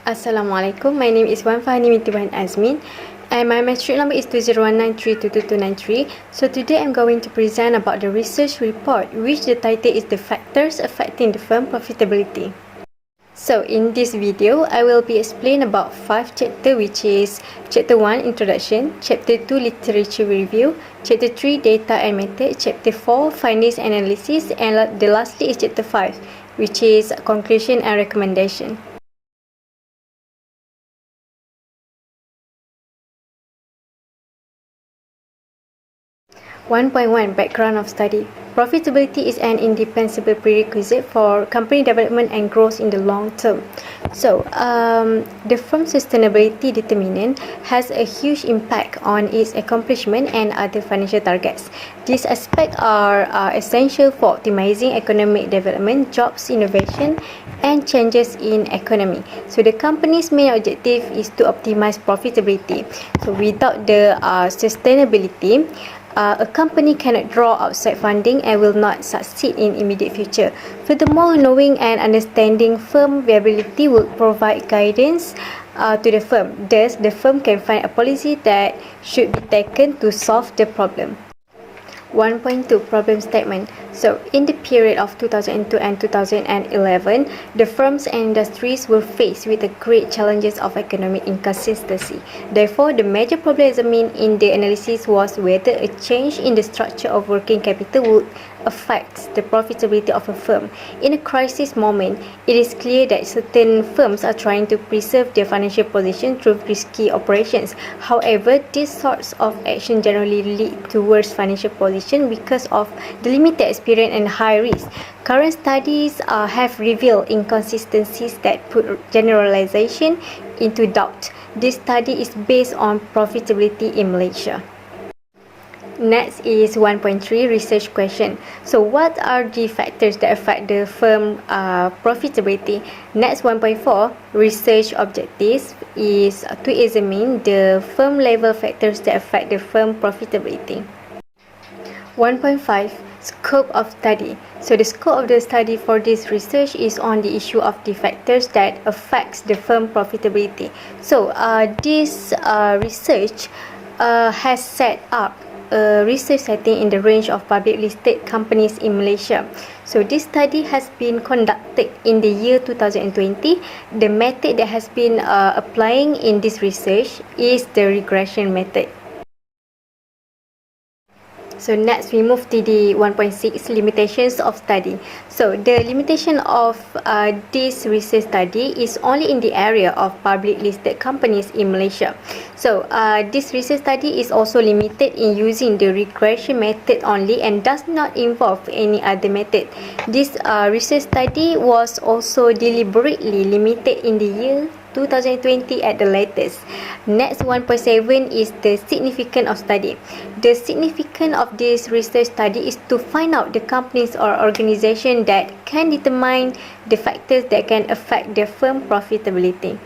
Assalamualaikum. My name is Wan Fahani Mitiwan Azmin and my matric number is 2019322293. So today I'm going to present about the research report, which the title is The Factors Affecting the Firm Profitability. So in this video, I will be explain about 5 chapters, which is Chapter 1 Introduction, Chapter 2 Literature Review, Chapter 3 Data and Method, Chapter 4 Findings and Analysis, and the lastly is Chapter 5, which is Conclusion and Recommendation. 1.1 Background of study. Profitability is an indispensable prerequisite for company development and growth in the long term. So, the firm's sustainability determinant has a huge impact on its accomplishment and other financial targets. These aspects are essential for optimizing economic development, jobs, innovation, and changes in economy. So, the company's main objective is to optimize profitability. So, without the sustainability, a company cannot draw outside funding and will not succeed in immediate future. Furthermore, knowing and understanding firm viability will provide guidance to the firm. Thus, the firm can find a policy that should be taken to solve the problem. 1.2 Problem Statement. So, in the period of 2002 and 2011, the firms and industries were faced with the great challenges of economic inconsistency. Therefore, the major problem examined in the analysis was whether a change in the structure of working capital would affect the profitability of a firm. In a crisis moment, it is clear that certain firms are trying to preserve their financial position through risky operations. However, these sorts of action generally lead to worse financial position because of the limited experience and high risk. Current studies have revealed inconsistencies that put generalization into doubt. This study is based on profitability in Malaysia. Next is 1.3 Research Question. So what are the factors that affect the firm profitability? Next 1.4 Research Objectives is to examine the firm level factors that affect the firm profitability. 1.5 Scope of study. So the scope of the study for this research is on the issue of the factors that affects the firm profitability. So this research has set up a research setting in the range of public listed companies in Malaysia. So this study has been conducted in the year 2020. The method that has been applying in this research is the regression method. So next we move to the 1.6 Limitations of study. So the limitation of this research study is only in the area of public listed companies in Malaysia. So this research study is also limited in using the regression method only and does not involve any other method. This research study was also deliberately limited in the year 2020 at the latest. Next 1.7 is the significance of study. The significance of this research study is to find out the companies or organization that can determine the factors that can affect their firm profitability.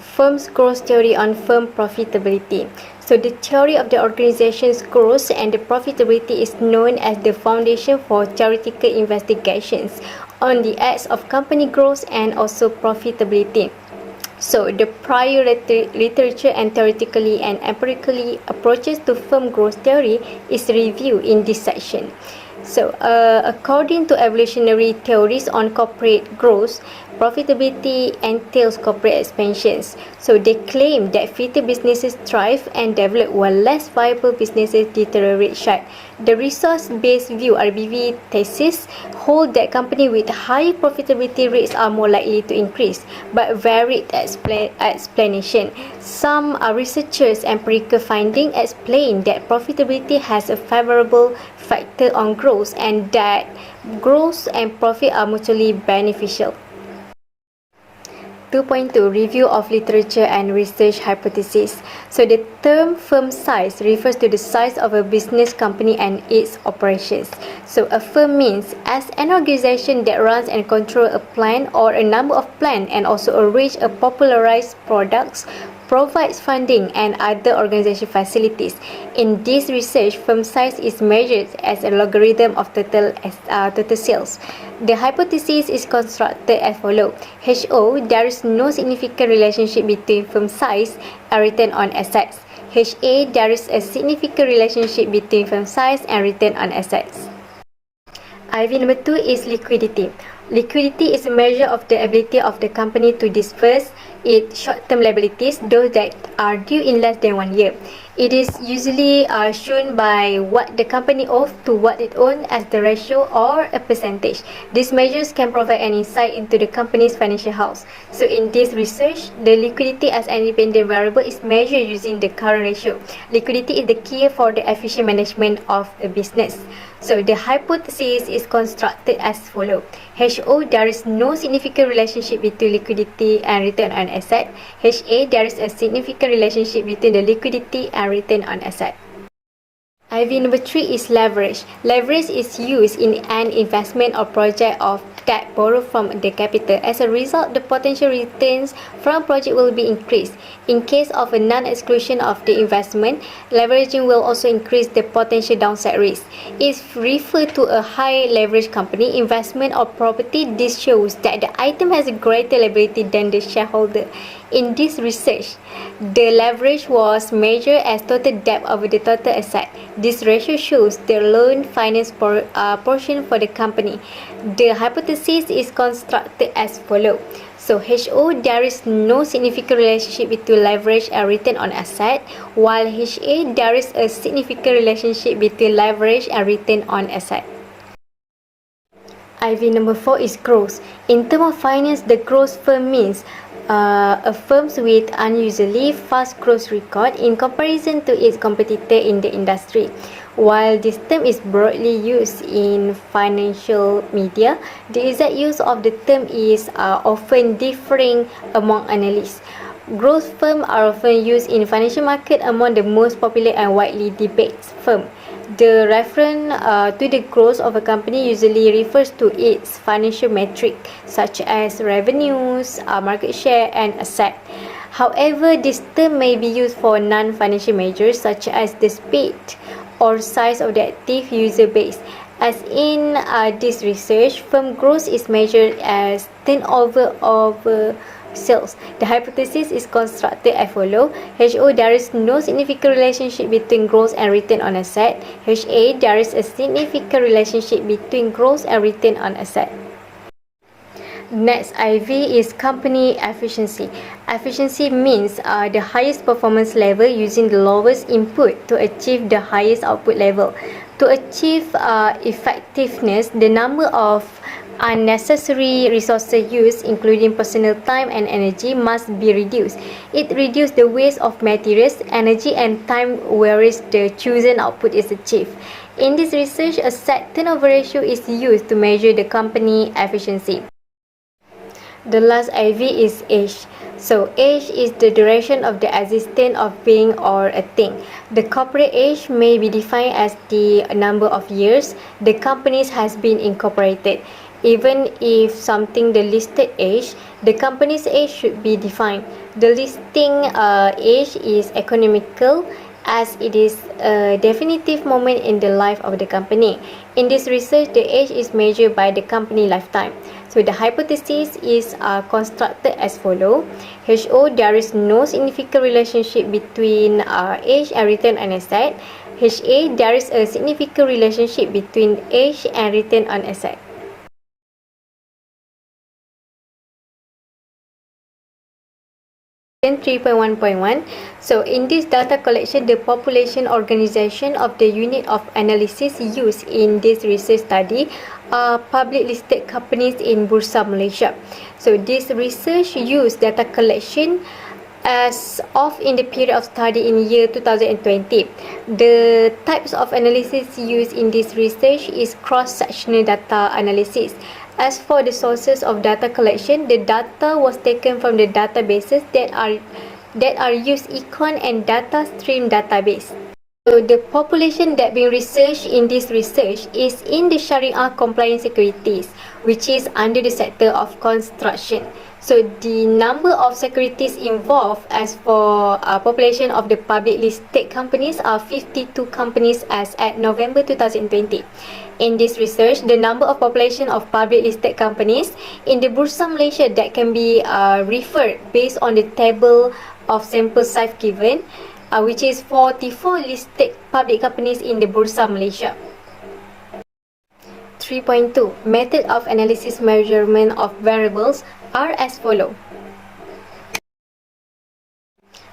Firm's growth theory on firm profitability. So the theory of the organization's growth and the profitability is known as the foundation for theoretical investigations on the acts of company growth and also profitability. So the prior literature and theoretically and empirically approaches to firm growth theory is reviewed in this section. So, according to evolutionary theories on corporate growth, profitability entails corporate expansions. So, they claim that fitter businesses thrive and develop while less viable businesses deteriorate short. The resource-based view (RBV) thesis hold that companies with high profitability rates are more likely to increase, but varied explanation. Some researchers' empirical findings explain that profitability has a favorable factor on growth and that growth and profit are mutually beneficial. 2.2 Review of literature and research hypotheses. So the term firm size refers to the size of a business company and its operations. So a firm means as an organization that runs and controls a plant or a number of plants and also arrange a popularized products, provides funding and other organization facilities. In this research, firm size is measured as a logarithm of total sales. The hypothesis is constructed as follows. HO, there is no significant relationship between firm size and return on assets. HA, there is a significant relationship between firm size and return on assets. IV number 2 is liquidity. Liquidity is a measure of the ability of the company to disperse its short-term liabilities, those that are due in less than 1 year. It is usually shown by what the company owes to what it owns as the ratio or a percentage. These measures can provide an insight into the company's financial health. So in this research, the liquidity as an independent variable is measured using the current ratio. Liquidity is the key for the efficient management of a business. So the hypothesis is constructed as follows. HO, there is no significant relationship between liquidity and return on asset. HA, there is a significant relationship between the liquidity and return on asset. IV number 3 is leverage. Leverage is used in an investment or project of debt borrowed from the capital. As a result, the potential returns from project will be increased. In case of a non-exclusion of the investment, leveraging will also increase the potential downside risk. If referred to a high leverage company, investment or property, this shows that the item has a greater liability than the shareholder. In this research, the leverage was measured as total debt over the total asset. This ratio shows the loan finance portion for the company. The hypothesis is constructed as follows. So HO, there is no significant relationship between leverage and return on asset, while HA, there is a significant relationship between leverage and return on asset. IV number 4 is growth. In terms of finance, the growth firm means a firm with unusually fast growth record in comparison to its competitor in the industry. While this term is broadly used in financial media, the exact use of the term is often differing among analysts. Growth firms are often used in financial market among the most popular and widely debated firms. The reference to the growth of a company usually refers to its financial metrics such as revenues, market share, and asset. However, this term may be used for non-financial measures such as the speed or size of the active user base. As in this research, firm growth is measured as turnover over sales. The hypothesis is constructed as follows. HO, there is no significant relationship between growth and return on asset. HA, there is a significant relationship between growth and return on asset. Next, IV is company efficiency. Efficiency means the highest performance level using the lowest input to achieve the highest output level. To achieve effectiveness, the number of unnecessary resources used, including personal time and energy, must be reduced. It reduces the waste of materials, energy, and time whereas the chosen output is achieved. In this research, a set turnover ratio is used to measure the company efficiency. The last IV is age. So age is the duration of the existence of being or a thing. The corporate age may be defined as the number of years the company has been incorporated. Even if something the listed age, the company's age should be defined. The listing age is economical as it is a definitive moment in the life of the company. In this research, the age is measured by the company lifetime. So the hypothesis is constructed as follows. HO, there is no significant relationship between age and return on asset. HA, there is a significant relationship between age and return on asset. Then 3.1.1. So in this data collection, the population organization of the unit of analysis used in this research study are public listed companies in Bursa Malaysia. So this research used data collection as of in the period of study in year 2020. The types of analysis used in this research is cross-sectional data analysis. As for the sources of data collection, the data was taken from the databases that are used Econ and Data Stream database. So the population that being researched in this research is in the Sharia compliant securities, which is under the sector of construction. So the number of securities involved as for population of the public listed companies are 52 companies as at November 2020. In this research, the number of population of public listed companies in the Bursa Malaysia that can be referred based on the table of sample size given, which is 44 listed public companies in the Bursa Malaysia. 3.2 Method of analysis measurement of variables are as follow.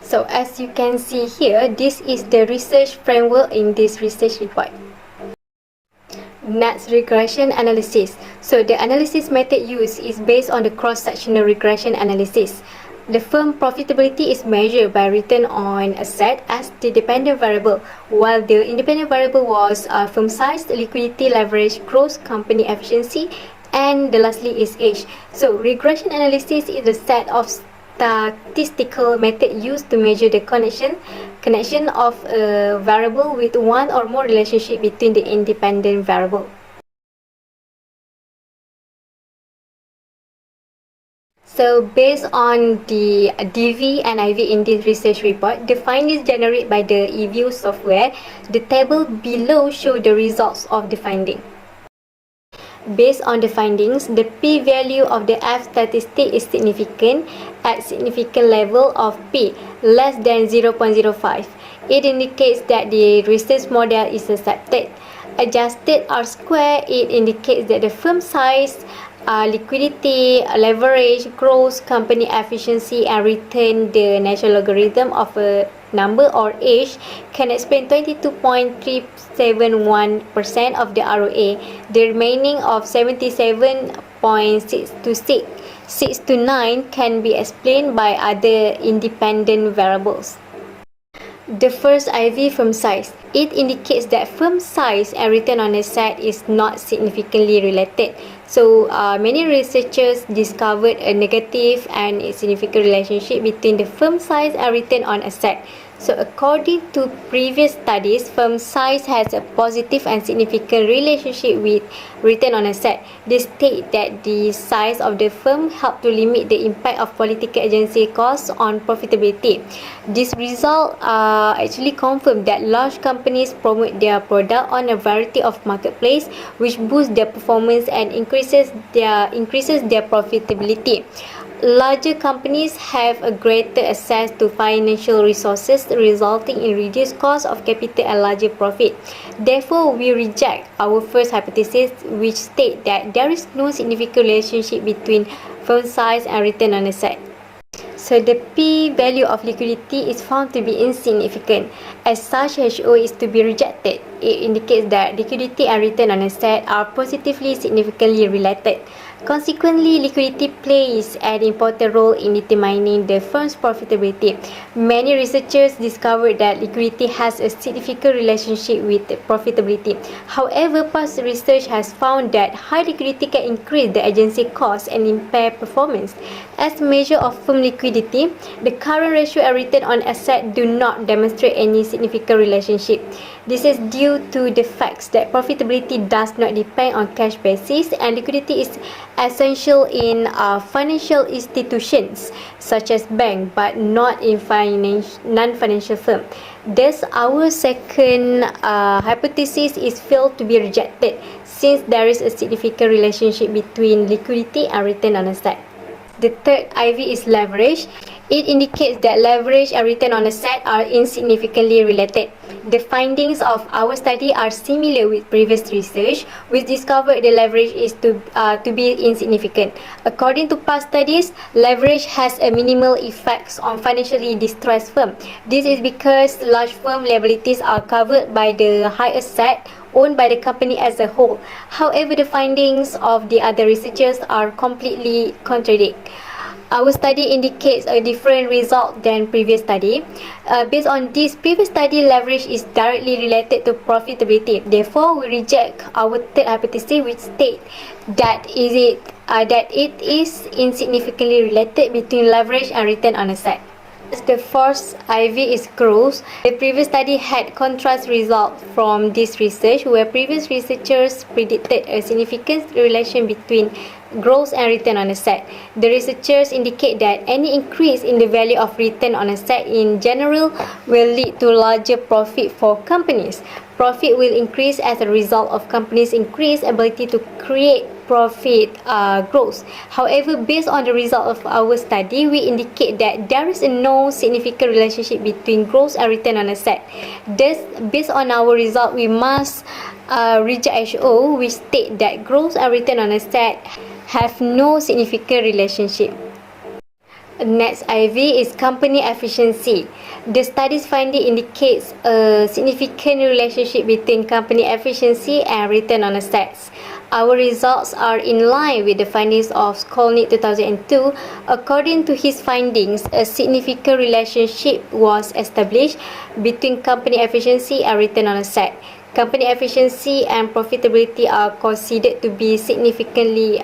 So as you can see here, this is the research framework in this research report. Next, regression analysis. So the analysis method used is based on the cross-sectional regression analysis. The firm profitability is measured by return on asset as the dependent variable, while the independent variable was firm size, liquidity, leverage, growth, company efficiency, and the lastly is age. So regression analysis is a set of statistical method used to measure the connection of a variable with one or more relationship between the independent variable. So based on the DV and IV in this research report, the findings generated by the eView software, the table below show the results of the finding. Based on the findings, the p-value of the F statistic is significant at significant level of p less than 0.05. It indicates that the research model is accepted. Adjusted R-square, it indicates that the firm size, liquidity, leverage, growth, company efficiency, and return the natural logarithm of a number or age can explain 22.371% of the ROA. The remaining of 77.6 to 9 can be explained by other independent variables. The first IV, firm size. It indicates that firm size and return on asset is not significantly related. So many researchers discovered a negative and significant relationship between the firm size and return on asset. So according to previous studies, firm size has a positive and significant relationship with return on asset. They state that the size of the firm help to limit the impact of political agency costs on profitability. This result actually confirm that large companies promote their product on a variety of marketplace, which boosts their performance and increases their profitability. Larger companies have a greater access to financial resources, resulting in reduced cost of capital and larger profit. Therefore, we reject our first hypothesis, which state that there is no significant relationship between firm size and return on asset. So the p-value of liquidity is found to be insignificant. As such, HO is to be rejected. It indicates that liquidity and return on asset are positively significantly related. Consequently, liquidity plays an important role in determining the firm's profitability. Many researchers discovered that liquidity has a significant relationship with profitability. However, past research has found that high liquidity can increase the agency cost and impair performance. As a measure of firm liquidity, the current ratio and return on asset do not demonstrate any significant relationship. This is due to the fact that profitability does not depend on cash basis, and liquidity is essential in financial institutions such as bank, but not in non-financial firm. Thus, our second hypothesis is felt to be rejected, since there is a significant relationship between liquidity and return on asset. The third IV is leverage. It indicates that leverage and return on asset are insignificantly related. The findings of our study are similar with previous research, which discovered the leverage is to be insignificant. According to past studies, leverage has a minimal effects on financially distressed firm. This is because large firm liabilities are covered by the high asset owned by the company as a whole. However, the findings of the other researchers are completely contradict. Our study indicates a different result than previous study. Based on this previous study, leverage is directly related to profitability. Therefore, we reject our third hypothesis, which states that it is insignificantly related between leverage and return on asset. The first IV is growth. The previous study had contrast results from this research, where previous researchers predicted a significant relation between growth and return on asset. The researchers indicate that any increase in the value of return on asset in general will lead to larger profit for companies. Profit will increase as a result of companies' increased ability to create profit growth. However, based on the result of our study, we indicate that there is no significant relationship between growth and return on asset. Thus, based on our result, we must reject HO, which state that growth and return on asset have no significant relationship. Next IV is company efficiency. The study's finding indicates a significant relationship between company efficiency and return on assets. Our results are in line with the findings of Skolnick 2002. According to his findings, a significant relationship was established between company efficiency and return on asset. Company efficiency and profitability are considered to be significantly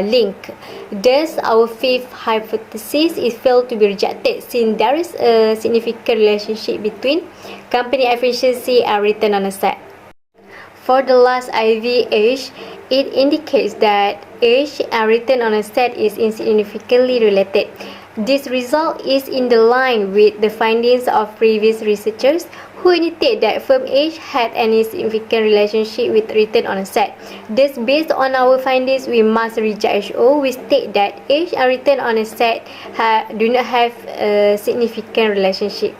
linked. Thus, our fifth hypothesis is felt to be rejected since there is a significant relationship between company efficiency and return on asset. For the last IV, age, it indicates that age and return on asset is insignificantly related. This result is in the line with the findings of previous researchers who indicate that firm age had any significant relationship with return on asset. Thus, based on our findings, we must reject HO. We state that age and return on asset do not have a significant relationship.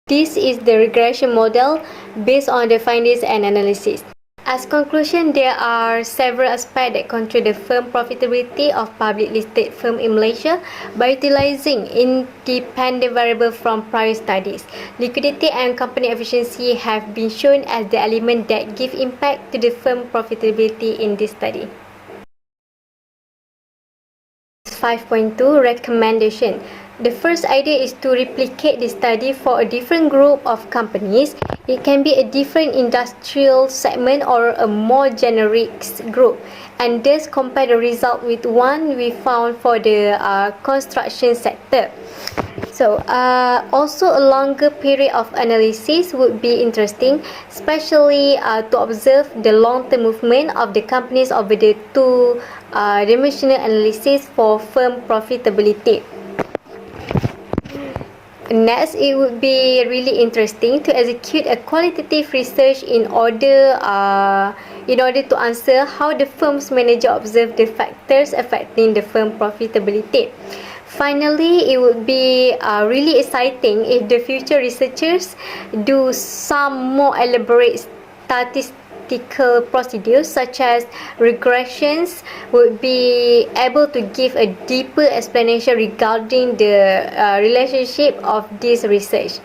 This is the regression model based on the findings and analysis. As conclusion, there are several aspects that control the firm profitability of public listed firms in Malaysia by utilizing independent variables from prior studies. Liquidity and company efficiency have been shown as the elements that give impact to the firm profitability in this study. 5.2 Recommendation. The first idea is to replicate the study for a different group of companies. It can be a different industrial segment or a more generic group, and thus compare the result with one we found for the construction sector. So, also a longer period of analysis would be interesting, especially to observe the long-term movement of the companies over the two-dimensional analysis for firm profitability. Next, it would be really interesting to execute a qualitative research in order to answer how the firm's manager observed the factors affecting the firm profitability. Finally, it would be really exciting if the future researchers do some more elaborate statistical procedures such as regressions would be able to give a deeper explanation regarding the relationship of this research.